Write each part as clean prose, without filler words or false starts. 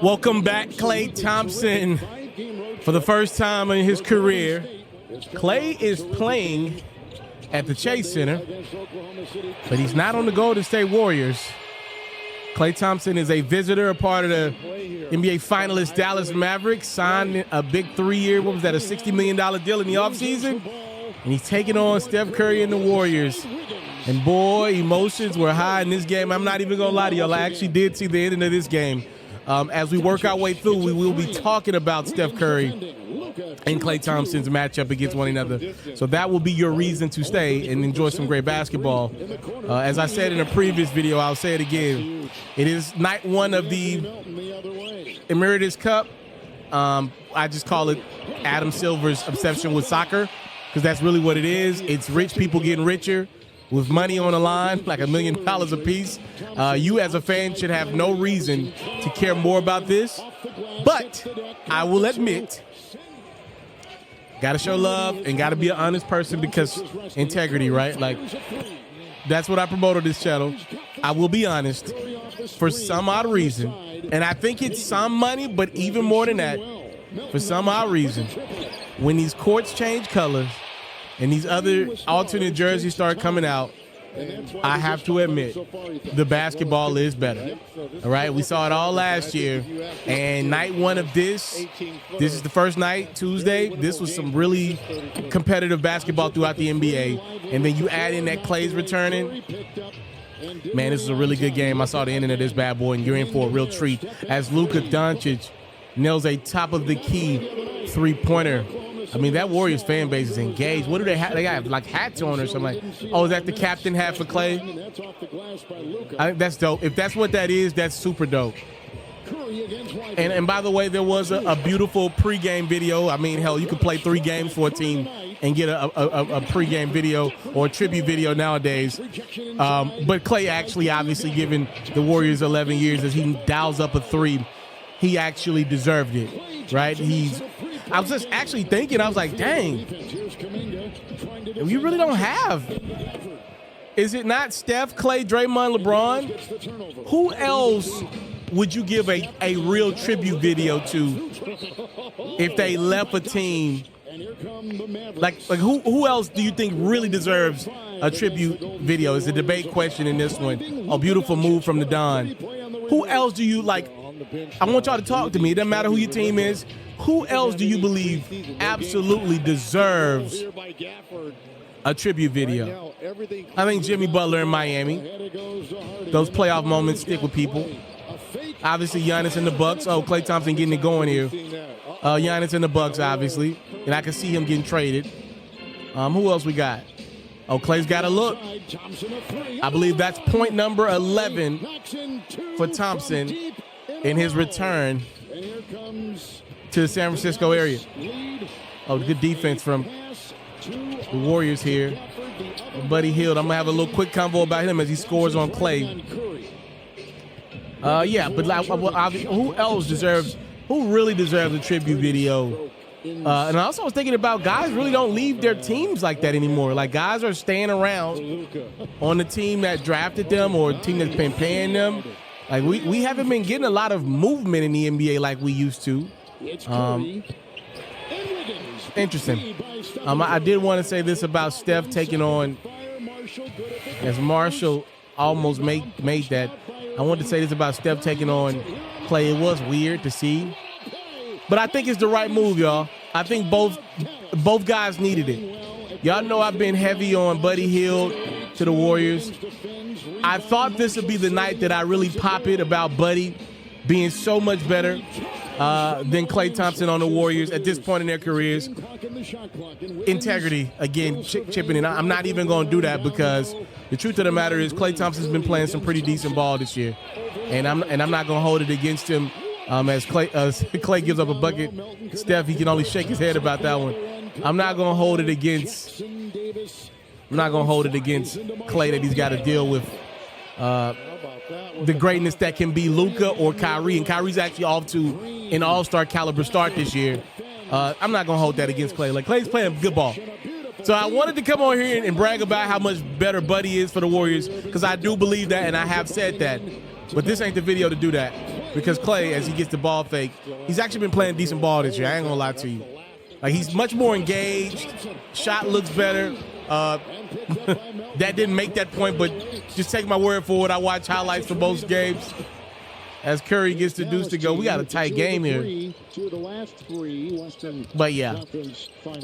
Welcome back, Klay Thompson. For the first time in his career, Klay is playing at the Chase Center, but he's not on the Golden State Warriors. Klay Thompson is a visitor, a part of the NBA finalist Dallas Mavericks, signed a big 3-year, what was that, a $60 million deal in the offseason? And he's taking on Steph Curry and the Warriors. And boy, emotions were high in this game. I'm not even going to lie to y'all. I actually did see the end of this game. As we work our way through, we will be talking about Steph Curry and Klay Thompson's matchup against one another. So that will be your reason to stay and enjoy some great basketball. As I said in a previous video, I'll say it again. It is night one of the Emeritus Cup. I just call it Adam Silver's obsession with soccer, because that's really what it is. It's rich people getting richer with money on the line, like $1 million a piece. You as a fan should have no reason to care more about this. But I will admit, got to show love and got to be an honest person, because integrity, right? Like, that's what I promote on this channel. I will be honest. For some odd reason, and I think it's some money, but even more than that, for some odd reason, when these courts change colors and these other alternate jerseys start coming out, I have to admit, the basketball is better. All right, we saw it all last year, and night one of this is the first night, Tuesday. This was some really competitive basketball throughout the NBA, and then you add in that Klay's returning. Man, this is a really good game. I saw the ending of this bad boy, and you're in for a real treat as Luka Doncic nails a top-of-the-key three-pointer. I mean, that Warriors fan base is engaged. What do they have? They got like hats on or something. Like, oh, is that the captain hat for Klay? I think that's dope. If that's what that is, that's super dope. And by the way, there was a beautiful pregame video. I mean, hell, you could play 3 games for a team and get a pregame video or a tribute video nowadays. But Klay actually, obviously, given the Warriors 11 years as he dials up a 3, he actually deserved it, right? I was just actually thinking, I was like, dang, we really don't have. Is it not Steph, Klay, Draymond, LeBron? Who else would you give a real tribute video to if they left a team? Like who else do you think really deserves a tribute video? It's a debate question in this one. A beautiful move from the Don. Who else do you like? I want y'all to talk to me. It doesn't matter who your team is. Who else do you believe absolutely deserves a tribute video? I think Jimmy Butler in Miami. Those playoff moments stick with people. Obviously, Giannis in the Bucks. Oh, Klay Thompson getting it going here. Giannis in the Bucks, obviously. And I can see him getting traded. Who else we got? Oh, Klay's got a look. I believe that's point number 11 for Thompson in his return to the San Francisco area. Oh, good defense from the Warriors here. Buddy Hield. I'm going to have a little quick convo about him as he scores on Klay. Yeah, but who else deserves, who really deserves a tribute video? And I also was thinking about guys really don't leave their teams like that anymore. Like, guys are staying around on the team that drafted them or a team that's been paying them. Like, we haven't been getting a lot of movement in the NBA like we used to. Interesting. I did want to say this about Steph taking on, as Marshall almost made that. I wanted to say this about Steph taking on Klay. It was weird to see, but I think it's the right move, y'all. I think both guys needed it. Y'all know I've been heavy on Buddy Hield to the Warriors. I thought this would be the night that I really pop it about Buddy being so much better than Klay Thompson on the Warriors at this point in their careers. Integrity, again, chipping in. I'm not even going to do that, because the truth of the matter is Klay Thompson's been playing some pretty decent ball this year, and I'm not going to hold it against him. As Klay gives up a bucket, Steph, he can only shake his head about that one. I'm not going to hold it against Klay that he's got to deal with the greatness that can be Luka or Kyrie, and Kyrie's actually off to an all-star caliber start this year. I'm not going to hold that against Klay. Like, Klay's playing good ball. So I wanted to come on here and brag about how much better Buddy is for the Warriors, because I do believe that, and I have said that. But this ain't the video to do that. because Klay, as he gets the ball fake, he's actually been playing decent ball this year. I ain't gonna lie to you. Like, he's much more engaged. Shot looks better. That didn't make that point, but just take my word for it. I watch highlights for both games. As Curry gets the deuce to go, we got a tight game here. But yeah,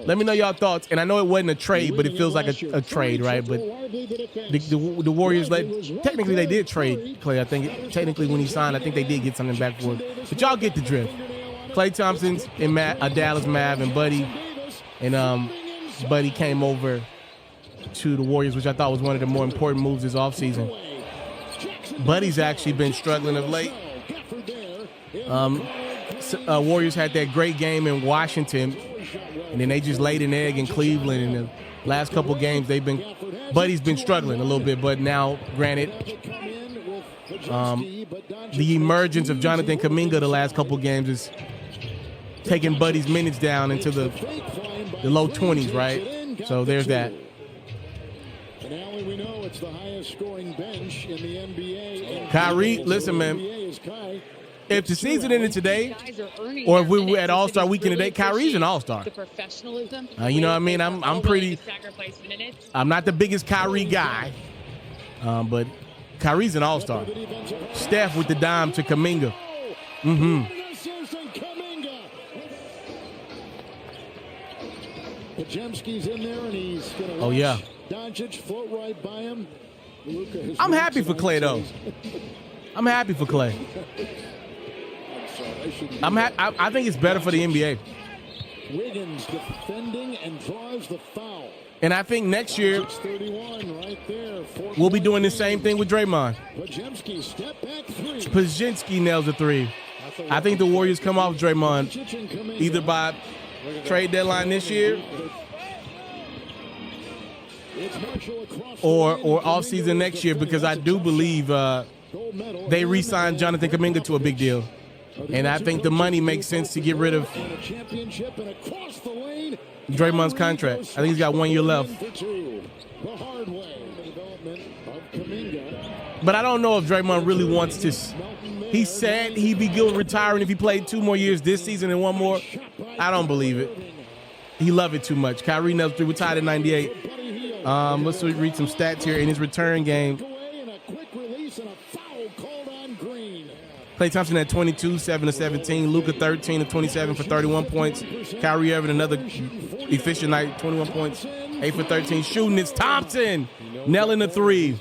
let me know y'all thoughts. And I know it wasn't a trade, but it feels like a trade, right? But the Warriors, technically they did trade Klay. I think technically when he signed, I think they did get something back for it. But y'all get the drift. Klay Thompson's in Dallas Mav and Buddy, and Buddy came over to the Warriors, which I thought was one of the more important moves this offseason. Buddy's actually been struggling of late. Warriors had that great game in Washington, and then they just laid an egg in Cleveland. In the last couple games, Buddy's been struggling a little bit, but now, granted, the emergence of Jonathan Kuminga the last couple games is taking Buddy's minutes down into the low 20s, right? So there's that. We know it's the highest scoring bench in the NBA. Kyrie, listen, man. If the season ended today, or if we were at All-Star Weekend today, Kyrie's an All-Star. You know what I mean? I'm pretty. I'm not the biggest Kyrie guy, but Kyrie's an All-Star. Steph with the dime to Kuminga. Pajemski's in there, and he's gonna. Oh yeah. Doncic float right by him. I'm happy for Klay, though. I'm happy for Klay. I think it's better for the NBA. Wiggins defending and draws the foul. And I think next year we'll be doing the same thing with Draymond. Pajemski nails a three. I think the Warriors come off Draymond either by trade deadline this year or offseason next year, because I do believe they re-signed Jonathan Kuminga to a big deal. And I think the money makes sense to get rid of Draymond's contract. I think he's got 1 year left. But I don't know if Draymond really wants to. He said he'd be good with retiring if he played 2 more years this season and 1 more. I don't believe it. He loved it too much. Kyrie never retired in 98. Let's read some stats here in his return game. Klay Thompson had 22, 7 of 17. Luka 13 of 27 for 31 points. Kyrie Irving another efficient night, 21 points, 8 for 13. Shooting, it's Thompson nailing the three.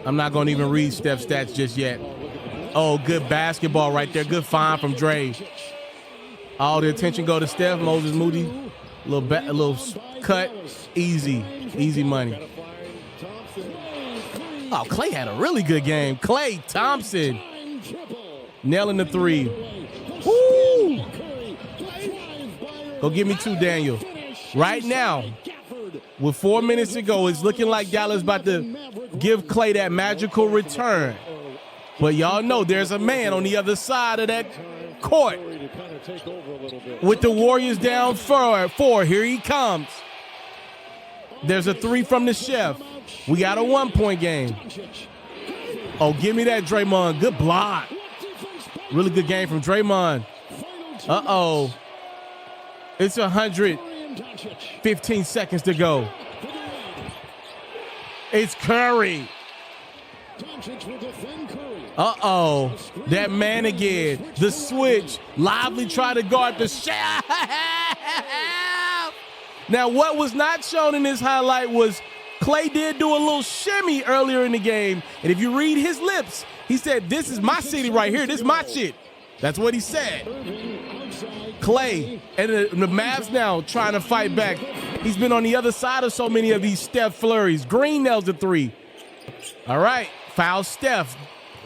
I'm not going to even read Steph's stats just yet. Oh, good basketball right there. Good find from Dre. All the attention go to Steph. Moses Moody, a little cut, easy money. Oh, Klay had a really good game. Klay Thompson nailing the three. Woo! Go give me 2, Daniel. Right now, with 4 minutes to go, it's looking like Dallas about to give Klay that magical return. But y'all know there's a man on the other side of that court. With the Warriors down 4, here he comes. There's a 3 from the chef. We got a 1-point game. Oh, give me that, Draymond. Good block. Really good game from Draymond. Uh-oh. It's 115 seconds to go. It's Curry. Uh-oh. That man again. The switch. Lively try to guard the shot. Now, what was not shown in this highlight was Klay did do a little shimmy earlier in the game. And if you read his lips, he said, "This is my city right here. This is my shit." That's what he said. Klay and the Mavs now trying to fight back. He's been on the other side of so many of these Steph flurries. Green nails the 3. All right, foul Steph.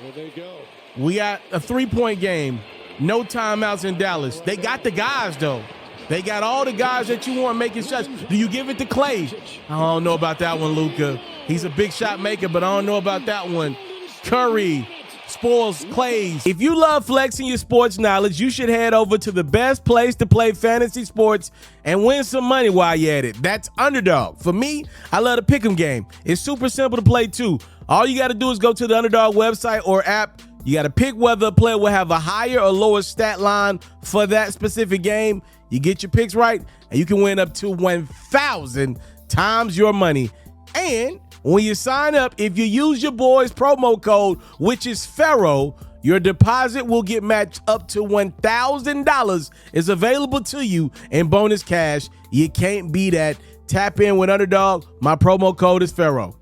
There they go. We got a 3-point game. No timeouts in Dallas. They got the guys, though. They got all the guys that you want making shots. Do you give it to Klay? I don't know about that one, Luka. He's a big shot maker, but I don't know about that one. Curry Spoils Clays. If you love flexing your sports knowledge, you should head over to the best place to play fantasy sports and win some money while you're at it. That's Underdog. For me, I love the Pick'em game. It's super simple to play too. All you got to do is go to the Underdog website or app. You got to pick whether a player will have a higher or lower stat line for that specific game. You get your picks right, and you can win up to 1,000 times your money. And when you sign up, if you use your boy's promo code, which is FERRO, your deposit will get matched up to $1,000 is available to you in bonus cash. You can't beat that. Tap in with Underdog. My promo code is FERRO.